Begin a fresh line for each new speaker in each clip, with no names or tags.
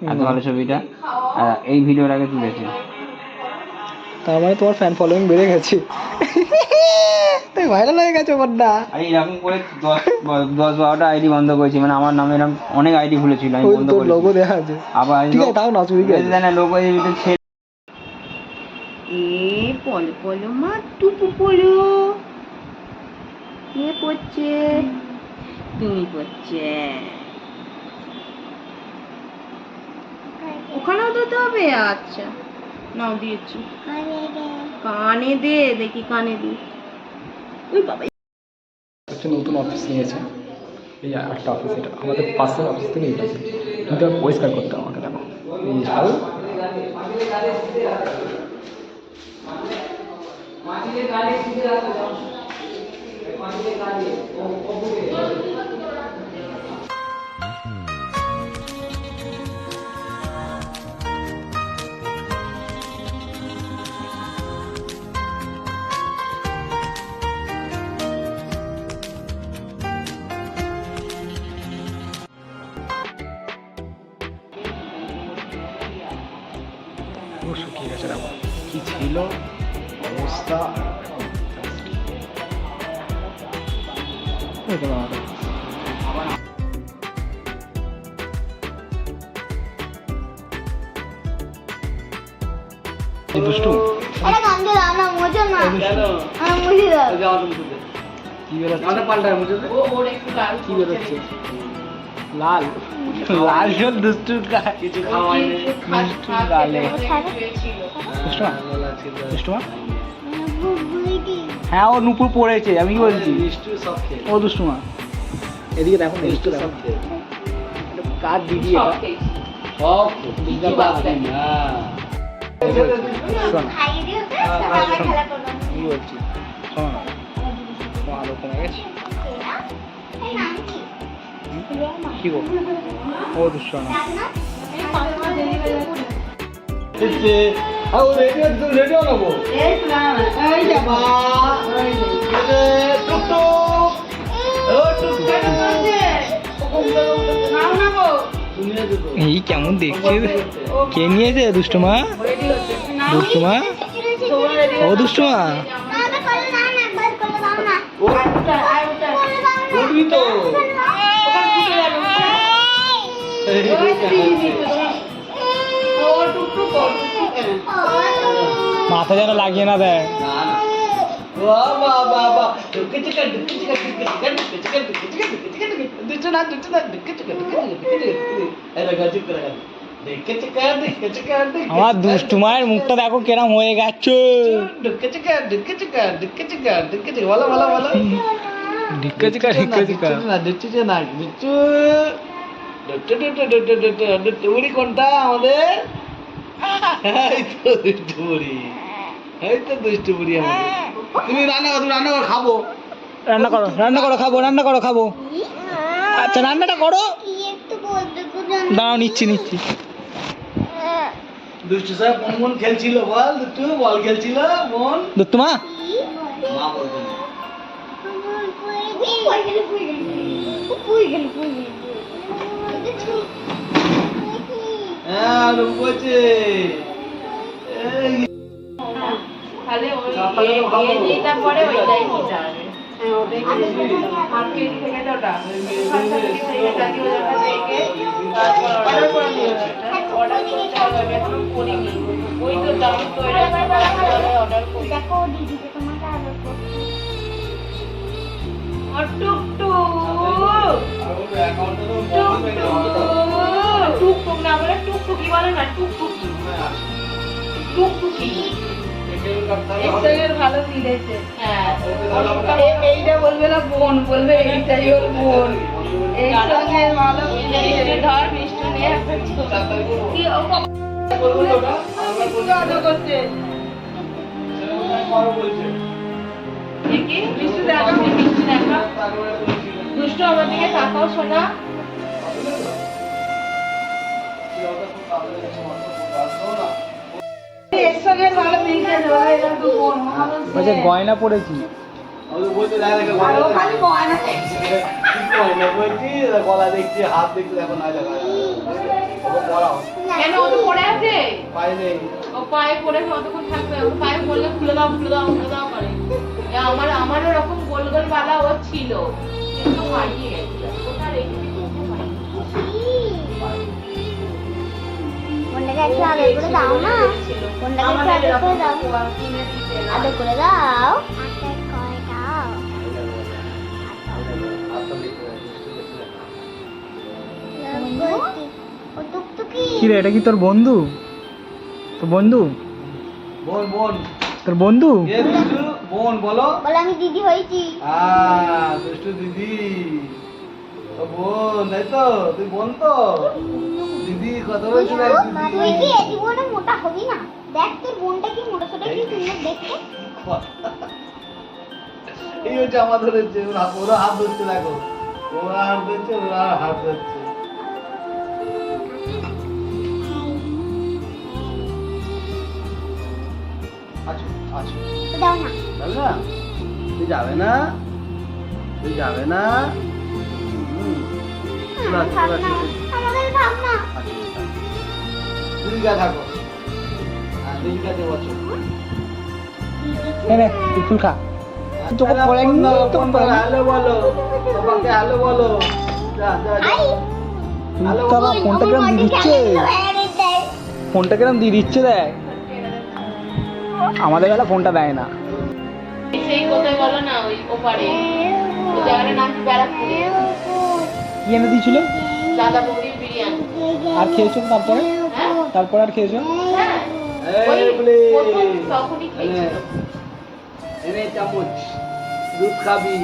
এত ভালো ছবিটা এই ভিডিওর আগে তুলেছে।
তার মানে তোমার ফ্যান ফলোয়িং বেড়ে গেছে, তুই ভাইরাল হয়ে গেছো বড্ডা।
আর এরকম করে 10-12টা আইডি বন্ধ করেছি, মানে আমার নামে এরকম অনেক আইডি খুলেছিল, আমি বন্ধ
তোর
করেছি।
লোগো দেখা আছে,
আবার
ঠিক আছে তাও না চুরি করে
না লোগো ছেড়ে
পলো পলো মা টুপু পলো, কে পড়ছে? তুমি পড়ছে, ওখানেও দিতে হবে। আচ্ছা নাও দিয়েছি, কানে দে, দেখি কানে দি। ওই বাবা,
একটা নতুন অফিস নিয়েছে, এই একটা অফিস, এটা আমাদের পাশের অফিস থেকে এই আছে, কিন্তু পরিষ্কার করতে হবে আমাকে। দেখো এই ঝাল, পুরো শুকিয়ে গেছে। দেখো কি ছিল অবস্থা। দুষ্টু কি বেরোচ্ছে? লাল লাল জল দুষ্টু কিছু খাওয়াই লালে। দুষ্টুমা, হ্যাঁ ও নুপুর পড়েছে, আমি কি বলছি ও দুষ্টুমা। এদিকে দেখো, দুষ্টু দেখো কার দিদি, কি বলছি শোনো না, তোমার আলো কমে গেছে। কি গো ও দুষ্টু না, রেডিও নেবো এই কেমন দেখছে, কে নিয়েছে দুষ্টুমা? দুষ্টুমা, ও দুষ্টুমা মাথা যেন লাগিয়ে না দেয়। আমার দুষ্টু মায়ের মুখটা দেখো কেরম হয়ে গেছে। কোনটা আমাদের তুমি রান্না করো, রান্না করো খাবো, রান্না করো, রান্না করো খাবো, রান্না করো খাবো। আচ্ছা রান্নাটা করো, দাঁড়াও নিচ্ছি নিচ্ছি। দুষ্টু স্যার মন খেলছিল, বল দুষ্টু বল খেলছিল মন। দুষ্টু মা
টুকটুকি বলে না, টুকটুকি টুকটুকি ভালো মিলেছে। হ্যাঁ এইটা বলবে না বোন, বলবে এইটাই ওর বোন। এই সঙ্গে ভালো মিলেছে। ধর মিষ্টি নিয়ে কি করছে দেখি, মিষ্টি দেখা, মিষ্টি দেখা। দুষ্টু আমার দিকে তাকাও শোনা।
গয়না পড়েছি,
গলা দেখছি, হাত দেখছি, এখন
ওকে পড়াও।
কেন ও তো পড়ে আছে?
পায়ে নেই।
ও পায়ে পড়ে কতক্ষণ থাকবে? ও পায়ে পড়লে খুলে দাও খুলে দাও খুলে দাও করে। আমারও ওরকম গোল গোল বালা ও ছিল, কিন্তু হারিয়ে গেছে। ওটা রেখে দিতে ওকে পাইনি।
ফোনটাকে একটু আগে করে দাও না, ফোনটাকে একটু আগে করে দাও, আগে করে দাও, আগে করে দাও। ও টুকটুকি।
কি রে, এটা কি তোর বন্ধু? তোর বন্ধু?
বোন বোন
তোর বন্ধু?
এ দুষ্টু বোন বলো।
বলে আমি দিদি হয়েছি।
দুষ্টু দিদি ও বোন, তাই তো? তুই বোন তো? দিদি কত বলছিল
তুই কি এ জীবনে মোটা হবি না? দেখ তোর বোনটা কি মোটা সোটা কি সুন্দর দেখতে।
এই হচ্ছে আমাদের হচ্ছে ওরা হাত ধরছে, দেখো ওরা হাত ধরছে, ওরা হাত ধরছে। আচ্ছা আচ্ছা
তো দাও না।
যাবে না? তুই যাবে না? তুই যাবে না?
থাক না, আমাদের থাক না।
তুই গা থাকো, তুই কাছে বছর
নে তুই ফুল খা। তোকে পড়াইনি, তোকে পড়াইনি।
হ্যালো বলো, তোমাকে হ্যালো বলো। যা যা যা।
তুই তো আবার ফোনটা কিরম দিয়ে দিচ্ছে, ফোনটা কিরম দিয়ে দিচ্ছে দেখ। আমাদের বেলা ফোনটা দেয় না।
সেই কোথায় বলো না, ওই ওপারে ওই জায়গাটার নাম কি? ব্যারাকপুরে।
কি এনে দিয়েছিল?
দাদা বৌদির বিরিয়ানি।
আর খেয়েছো তারপরে?
হ্যাঁ
তারপর আর খেয়েছো?
হ্যাঁ, ওই
এই বলে
প্রথম তখনই খেয়েছিল।
এনে চামচ, দুধ খাবি,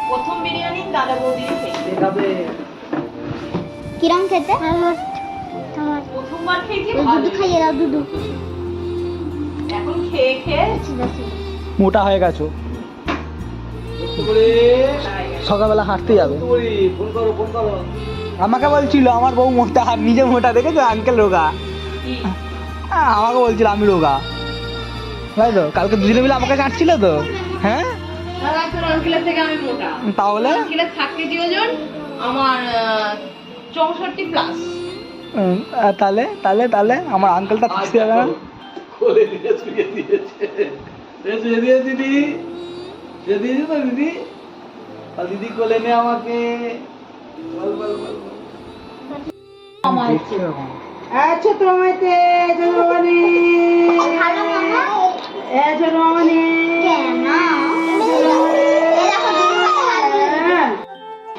প্রথম বিরিয়ানি দাদা বৌদির খেয়েছিল।
দেখাবে।
কিরম খেতে?
প্রথমবার খেয়েছি
দুধ
ভালোই।
খাইয়ে দাও, দুধ।
এখন খেয়ে খেয়ে
মোটা হয়ে গেছো,
একটু করে
সকালবেলা হাঁটতে যাবে।
একটু করে ফোন করো, ফোন করো।
আমাকে বলছিল আমার বউ মোটা, আর নিজে মোটা দেখেছো? আঙ্কেল রোগা।
কি?
আমাকে বলছিল আমি রোগা, তাই তো? কালকে দুজনে মিলে আমাকে কাটছিল তো। হ্যাঁ
দাদা তোর আঙ্কেলের থেকে আমি মোটা।
তাহলে
আঙ্কেলের 30 ওজন, আমার 64 প্লাস।
তাহলে তাহলে তাহলে আমার আঙ্কেলটা থাকতে যাবে না?
কোলে দিয়ে শুয়ে দিয়েছে। শুয়ে দিয়েছে দিদি, শুয়ে দিয়েছে তো দিদি। আর দিদি কোলে নে আমাকে। বল বল বল বল।
দেখছি এরকম।
ছোট মামাইতে, ছোট মামানি,
ভালো মামা।
ছোট মামানি।
কেন? এ দেখো, দিদি ভালো।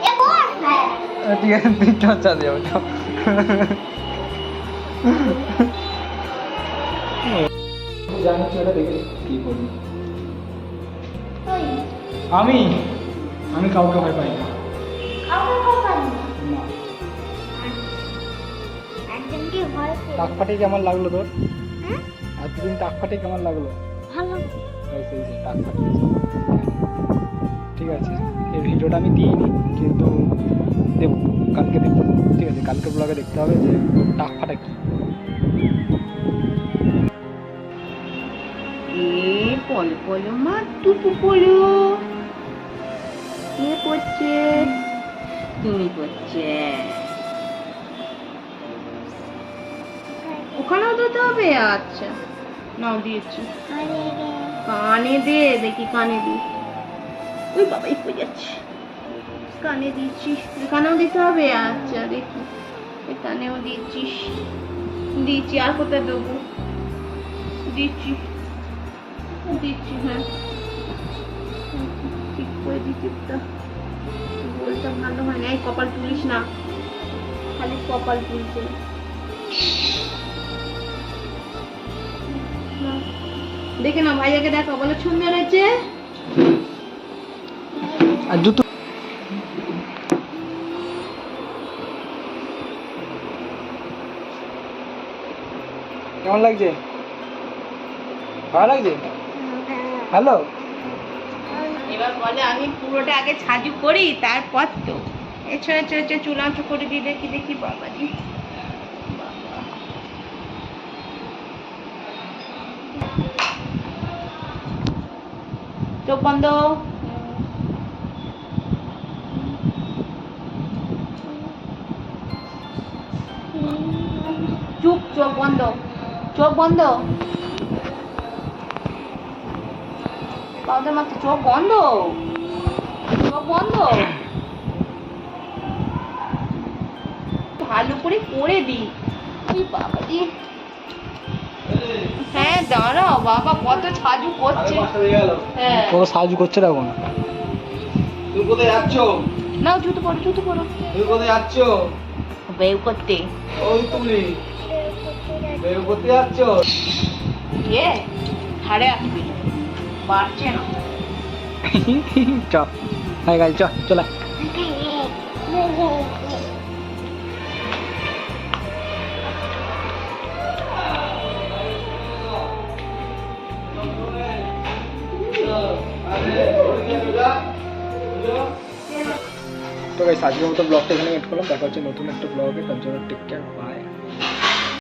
এ বল।
ঠিক আছে, তুই চর্চা দিয়ে ওঠো। জানি ছেলেটা দেখে কি করবি।
ওই,
আমি কাউকে ভয় পাই না।
কাউকে খাবার না।
না।
একজনকে ভয় পেয়ে।
টাক ফাটে কেমন লাগলো তোর?
হ্যাঁ?
আর দুদিন টাক ফাটে কেমন লাগলো?
ভালো।
এই যে টাক ফাটিয়েছে। ঠিক আছে, এই ভিডিওটা আমি দিইনি, কিন্তু দেবো কালকে দেখতে। ঠিক আছে, কালকে ব্লগে দেখতে হবে যে টাক ফাটা কি।
পলো পলো মা, টুপু পলো। কে করছে? তুমি করছে। ওখানেও দিতে হবে? আচ্ছা নাও দিয়েছি। কানে দে, দেখি কানে দি। ওই বাবাই পড়ে যাচ্ছে। কানে দিচ্ছিস, এখানেও দিতে হবে? আচ্ছা দেখি, এখানেও দিচ্ছিস। দিচ্ছি, আর কোথায় দেবো? দিচ্ছি দিচ্ছি, হ্যাঁ ঠিক করে দিচ্ছি। বলটা ভালো হয় না। এই কপাল তুলিস না, খালি কপাল তুলছে। দেখে না ভাইয়াকে দেখো, বলে সুন্দর হয়েছে।
আর জুতো কেমন লাগছে? ভালো লাগছে? হ্যালো,
এবার বলে আমি পুরোটা আগে ছাজু করি, তারপর তো এছো এছো এছো চুল আঁচু করে দিয়ে দেখি দেখি। বাবা দি, চোখ বন্ধ। চোখ বন্ধ, চোখ বন্ধ, পাউডার মাখতে চোখ বন্ধ, চোখ বন্ধ। ভালো করে করে দি। ওই বাবা রে, হ্যাঁ দাঁড়াও বাবা, কত সাজু করছে। হ্যাঁ
কোনো সাহায্য করছে দেখো না।
তুমি কোথায় যাচ্ছ?
নাও জুতো পরো, জুতো পরো।
তুমি কোথায় যাচ্ছ?
বেউ করতে।
ওই তুমি বের করতে যাচ্ছ?
কে ধারে আসবি, পারছে না।
চ হয়ে গেছে, চ চলে। তো গাইস আজকের মতো ব্লগটা এখানে এড করলাম। দেখা হচ্ছে নতুন একটা ব্লগে, তার জন্য টেক কেয়ার, বাই।